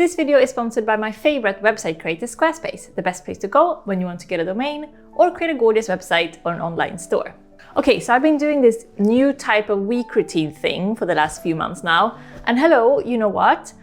This video is sponsored by my favorite website creator, Squarespace, the best place to go when you want to get a domain or create a gorgeous website or an online store. Okay, so I've been doing this new type of week routine thing for the last few months now. And hello, you know what?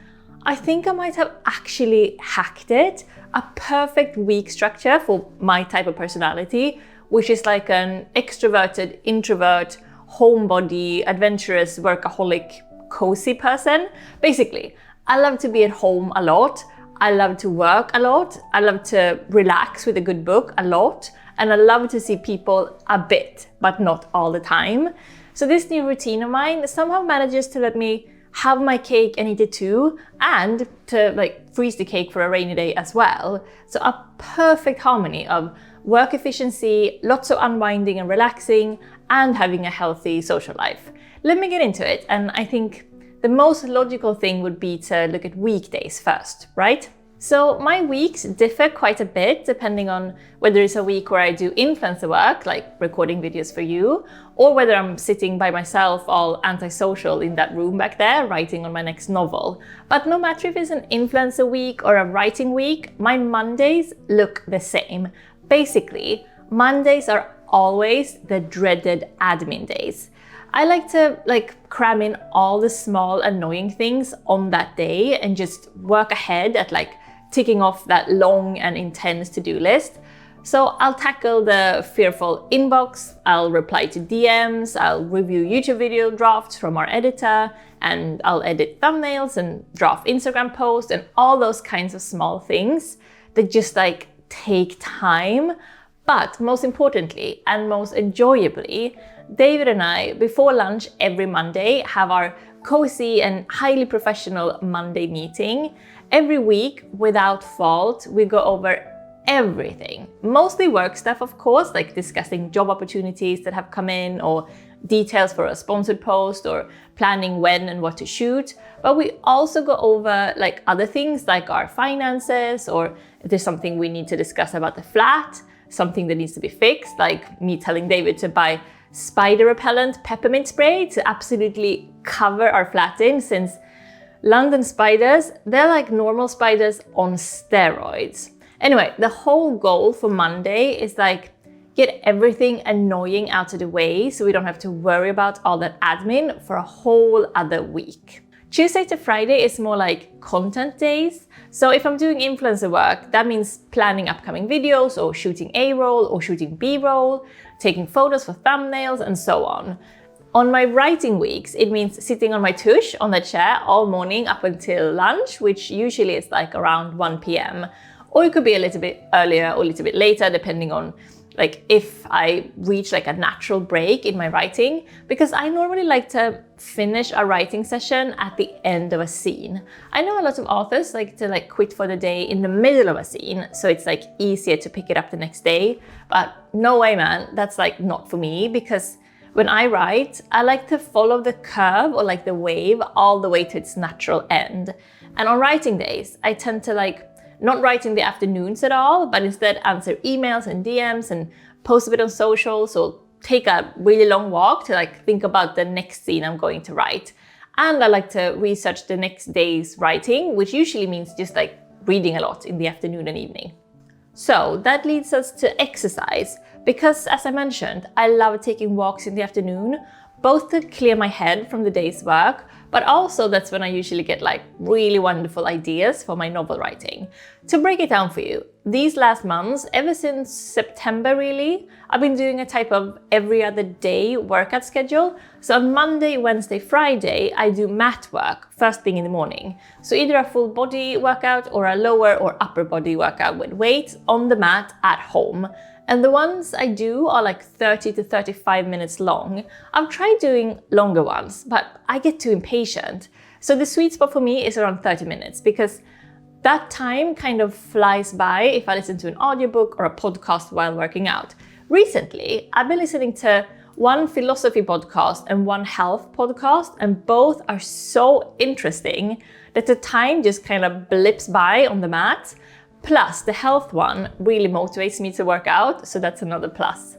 I think I might have actually hacked it. A perfect week structure for my type of personality, which is like an extroverted, introvert, homebody, adventurous, workaholic, cosy person. Basically, I love to be at home a lot. I love to work a lot. I love to relax with a good book a lot. And I love to see people a bit, but not all the time. So this new routine of mine somehow manages to let me have my cake and eat it too, and to freeze the cake for a rainy day as well. So a perfect harmony of work efficiency, lots of unwinding and relaxing, and having a healthy social life. Let me get into it, and I think the most logical thing would be to look at weekdays first, right? So my weeks differ quite a bit depending on whether it's a week where I do influencer work, like recording videos for you, or whether I'm sitting by myself all antisocial in that room back there writing on my next novel. But no matter if it's an influencer week or a writing week, my Mondays look the same. Basically, Mondays are always the dreaded admin days. I like to cram in all the small annoying things on that day and just work ahead at ticking off that long and intense to-do list. So I'll tackle the fearful inbox, I'll reply to DMs, I'll review YouTube video drafts from our editor, and I'll edit thumbnails and draft Instagram posts and all those kinds of small things that just take time. But most importantly and most enjoyably, David and I, before lunch every Monday, have our cozy and highly professional Monday meeting. Every week, without fault, we go over everything. Mostly work stuff, of course, like discussing job opportunities that have come in, or details for a sponsored post, or planning when and what to shoot. But we also go over other things like our finances, or if there's something we need to discuss about the flat, something that needs to be fixed, like me telling David to buy spider repellent peppermint spray to absolutely cover our flat in, since London spiders, they're like normal spiders on steroids. Anyway, the whole goal for Monday is get everything annoying out of the way so we don't have to worry about all that admin for a whole other week. Tuesday to Friday is more like content days. So if I'm doing influencer work, that means planning upcoming videos or shooting A-roll or shooting B-roll, taking photos for thumbnails and so on. On my writing weeks, it means sitting on my tush on the chair all morning up until lunch, which usually is around 1 p.m. Or it could be a little bit earlier or a little bit later, depending on if I reach a natural break in my writing, because I normally like to finish a writing session at the end of a scene. I know a lot of authors like to quit for the day in the middle of a scene, so it's easier to pick it up the next day. But no way, man, that's not for me, because when I write, I like to follow the curve or the wave all the way to its natural end. And on writing days, I tend to not write in the afternoons at all, but instead answer emails and DMs and post a bit on socials, or take a really long walk to think about the next scene I'm going to write. And I like to research the next day's writing, which usually means just reading a lot in the afternoon and evening. So that leads us to exercise, because as I mentioned, I love taking walks in the afternoon, both to clear my head from the day's work, but also that's when I usually get really wonderful ideas for my novel writing. To break it down for you, these last months, ever since September really, I've been doing a type of every other day workout schedule. So on Monday, Wednesday, Friday, I do mat work first thing in the morning. So either a full body workout or a lower or upper body workout with weights on the mat at home. And the ones I do are 30 to 35 minutes long. I've tried doing longer ones, but I get too impatient. So the sweet spot for me is around 30 minutes, because that time kind of flies by if I listen to an audiobook or a podcast while working out. Recently, I've been listening to one philosophy podcast and one health podcast, and both are so interesting that the time just kind of blips by on the mat. Plus, the health one really motivates me to work out, so that's another plus.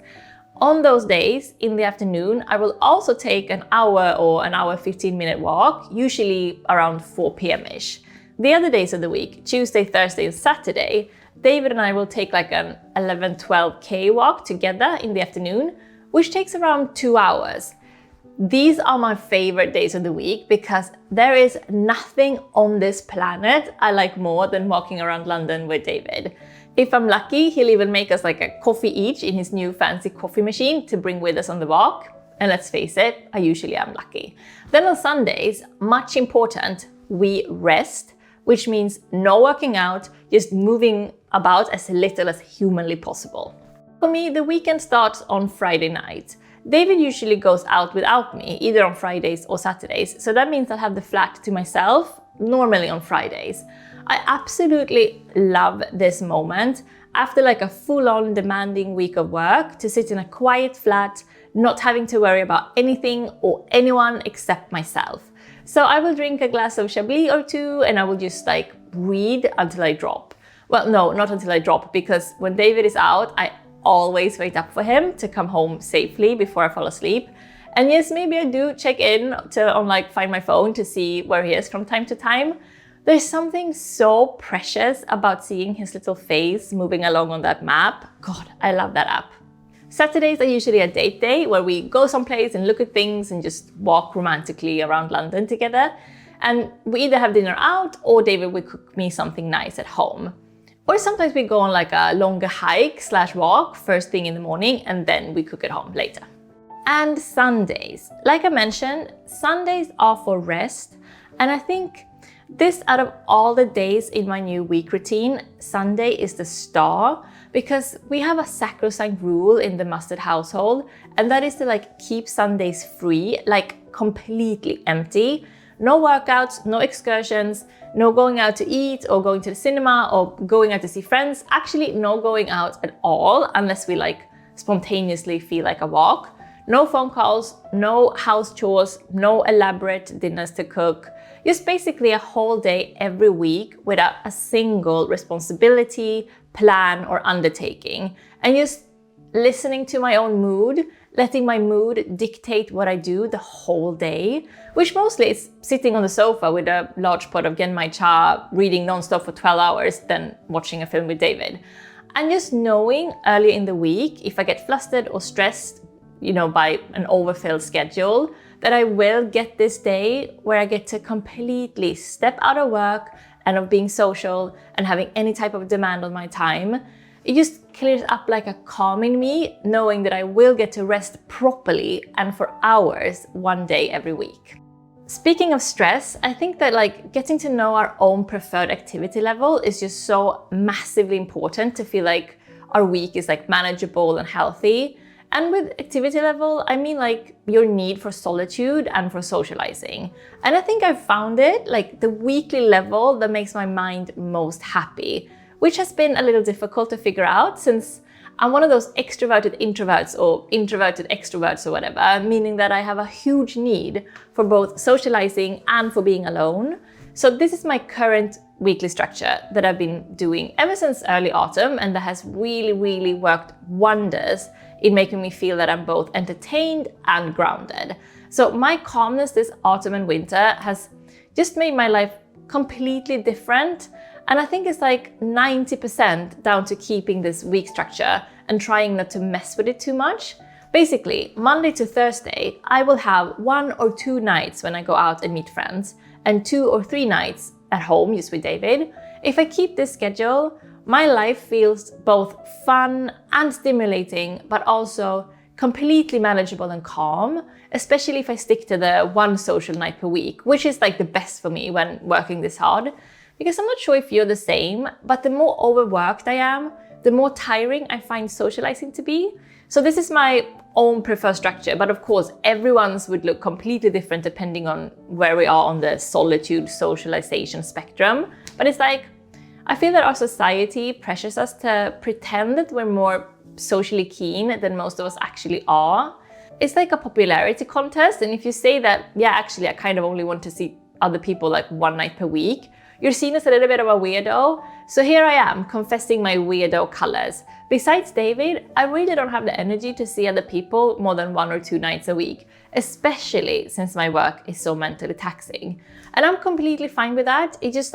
On those days, in the afternoon, I will also take an hour or an hour 15-minute walk, usually around 4 p.m.-ish. The other days of the week, Tuesday, Thursday, and Saturday, David and I will take like an 11-12K walk together in the afternoon, which takes around 2 hours. These are my favorite days of the week because there is nothing on this planet I like more than walking around London with David. If I'm lucky, he'll even make us like a coffee each in his new fancy coffee machine to bring with us on the walk. And let's face it, I usually am lucky. Then on Sundays, much important, we rest, which means no working out, just moving about as little as humanly possible. For me, the weekend starts on Friday night. David usually goes out without me, either on Fridays or Saturdays, so that means I'll have the flat to myself, normally on Fridays. I absolutely love this moment after like a full-on demanding week of work to sit in a quiet flat, not having to worry about anything or anyone except myself. So I will drink a glass of Chablis or two and I will just like read until I drop. Well, no, not until I drop, because when David is out, I always wait up for him to come home safely before I fall asleep. And yes, maybe I do check in to find my phone to see where he is from time to time. There's something so precious about seeing his little face moving along on that map. God, I love that app. Saturdays are usually a date day where we go someplace and look at things and just walk romantically around London together. And we either have dinner out or David will cook me something nice at home. Or sometimes we go on like a longer hike/walk first thing in the morning and then we cook at home later. And Sundays. Like I mentioned, Sundays are for rest. And I think this, out of all the days in my new week routine, Sunday is the star, because we have a sacrosanct rule in the Mustard household, and that is to keep Sundays free, completely empty. No workouts, no excursions, no going out to eat or going to the cinema or going out to see friends. Actually, no going out at all unless we spontaneously feel like a walk. No phone calls, no house chores, no elaborate dinners to cook. Just basically a whole day every week without a single responsibility, plan, or undertaking. And just listening to my own mood, letting my mood dictate what I do the whole day, which mostly is sitting on the sofa with a large pot of genmai cha, reading nonstop for 12 hours, then watching a film with David. And just knowing early in the week, if I get flustered or stressed, by an overfilled schedule, that I will get this day where I get to completely step out of work and of being social and having any type of demand on my time. It just clears up like a calm in me, knowing that I will get to rest properly and for hours one day every week. Speaking of stress, I think that getting to know our own preferred activity level is just so massively important to feel like our week is manageable and healthy. And with activity level, I mean your need for solitude and for socializing. And I think I've found it the weekly level that makes my mind most happy, which has been a little difficult to figure out since I'm one of those extroverted introverts or introverted extroverts or whatever, meaning that I have a huge need for both socializing and for being alone. So this is my current weekly structure that I've been doing ever since early autumn, and that has really, really worked wonders in making me feel that I'm both entertained and grounded. So my calmness this autumn and winter has just made my life completely different. And I think it's 90% down to keeping this week structure and trying not to mess with it too much. Basically, Monday to Thursday, I will have 1 or 2 nights when I go out and meet friends, and 2 or 3 nights at home just with David. If I keep this schedule, my life feels both fun and stimulating, but also completely manageable and calm, especially if I stick to the 1 social night per week, which is the best for me when working this hard. Because I'm not sure if you're the same, but the more overworked I am, the more tiring I find socializing to be. So this is my own preferred structure, but of course everyone's would look completely different depending on where we are on the solitude socialization spectrum. But it's I feel that our society pressures us to pretend that we're more socially keen than most of us actually are. It's like a popularity contest, and if you say that, yeah, actually I kind of only want to see other people 1 night per week, you're seen as a little bit of a weirdo. So here I am, confessing my weirdo colors. Besides David, I really don't have the energy to see other people more than 1 or 2 nights a week, especially since my work is so mentally taxing. And I'm completely fine with that. It just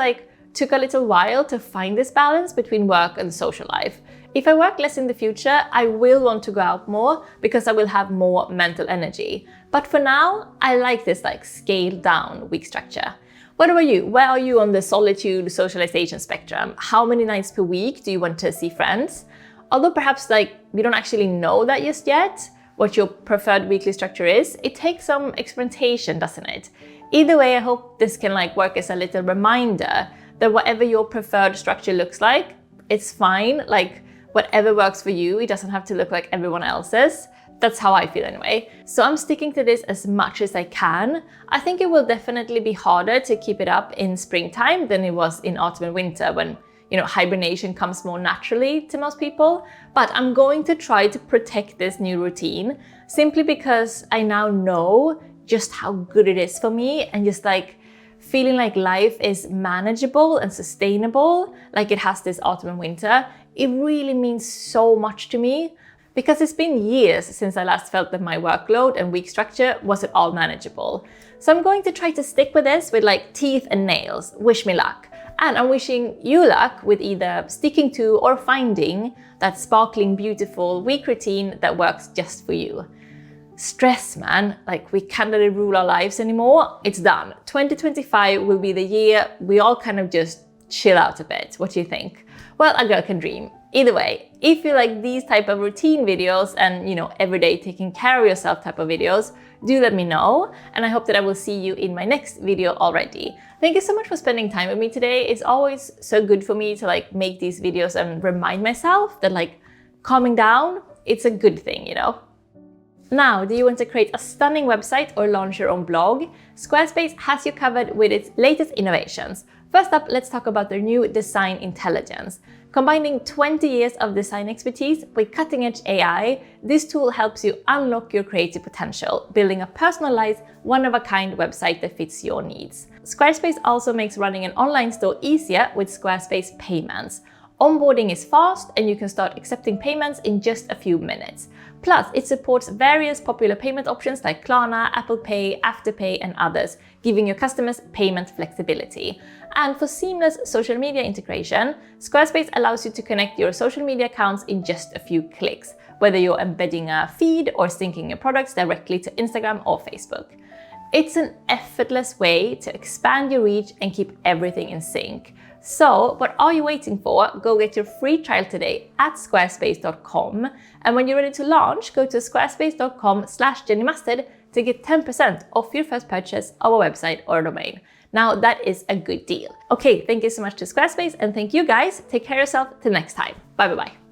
took a little while to find this balance between work and social life. If I work less in the future, I will want to go out more because I will have more mental energy. But for now, I like this scaled down week structure. What about you? Where are you on the solitude socialization spectrum? How many nights per week do you want to see friends? Although perhaps you don't actually know that just yet, what your preferred weekly structure is, it takes some experimentation, doesn't it? Either way, I hope this can work as a little reminder that whatever your preferred structure looks like, it's fine. Whatever works for you, it doesn't have to look like everyone else's. That's how I feel anyway. So I'm sticking to this as much as I can. I think it will definitely be harder to keep it up in springtime than it was in autumn and winter when, hibernation comes more naturally to most people. But I'm going to try to protect this new routine simply because I now know just how good it is for me, and just feeling like life is manageable and sustainable like it has this autumn and winter. It really means so much to me because it's been years since I last felt that my workload and week structure was at all manageable. So I'm going to try to stick with this with teeth and nails. Wish me luck. And I'm wishing you luck with either sticking to or finding that sparkling, beautiful week routine that works just for you. Stress, man, we can't let it rule our lives anymore. It's done. 2025 will be the year we all kind of just chill out a bit. What do you think? Well, a girl can dream. Either way, if you like these type of routine videos and, everyday taking care of yourself type of videos, do let me know. And I hope that I will see you in my next video already. Thank you so much for spending time with me today. It's always so good for me to make these videos and remind myself that calming down, it's a good thing, Now, do you want to create a stunning website or launch your own blog? Squarespace has you covered with its latest innovations. First up, let's talk about their new design intelligence. Combining 20 years of design expertise with cutting-edge AI, this tool helps you unlock your creative potential, building a personalized, one-of-a-kind website that fits your needs. Squarespace also makes running an online store easier with Squarespace Payments. Onboarding is fast and you can start accepting payments in just a few minutes. Plus, it supports various popular payment options like Klarna, Apple Pay, Afterpay, and others, giving your customers payment flexibility. And for seamless social media integration, Squarespace allows you to connect your social media accounts in just a few clicks, whether you're embedding a feed or syncing your products directly to Instagram or Facebook. It's an effortless way to expand your reach and keep everything in sync. So what are you waiting for? Go get your free trial today at squarespace.com. And when you're ready to launch, go to squarespace.com/JennyMustard to get 10% off your first purchase of a website or a domain. Now that is a good deal. Okay, thank you so much to Squarespace and thank you guys. Take care of yourself till next time. Bye bye bye.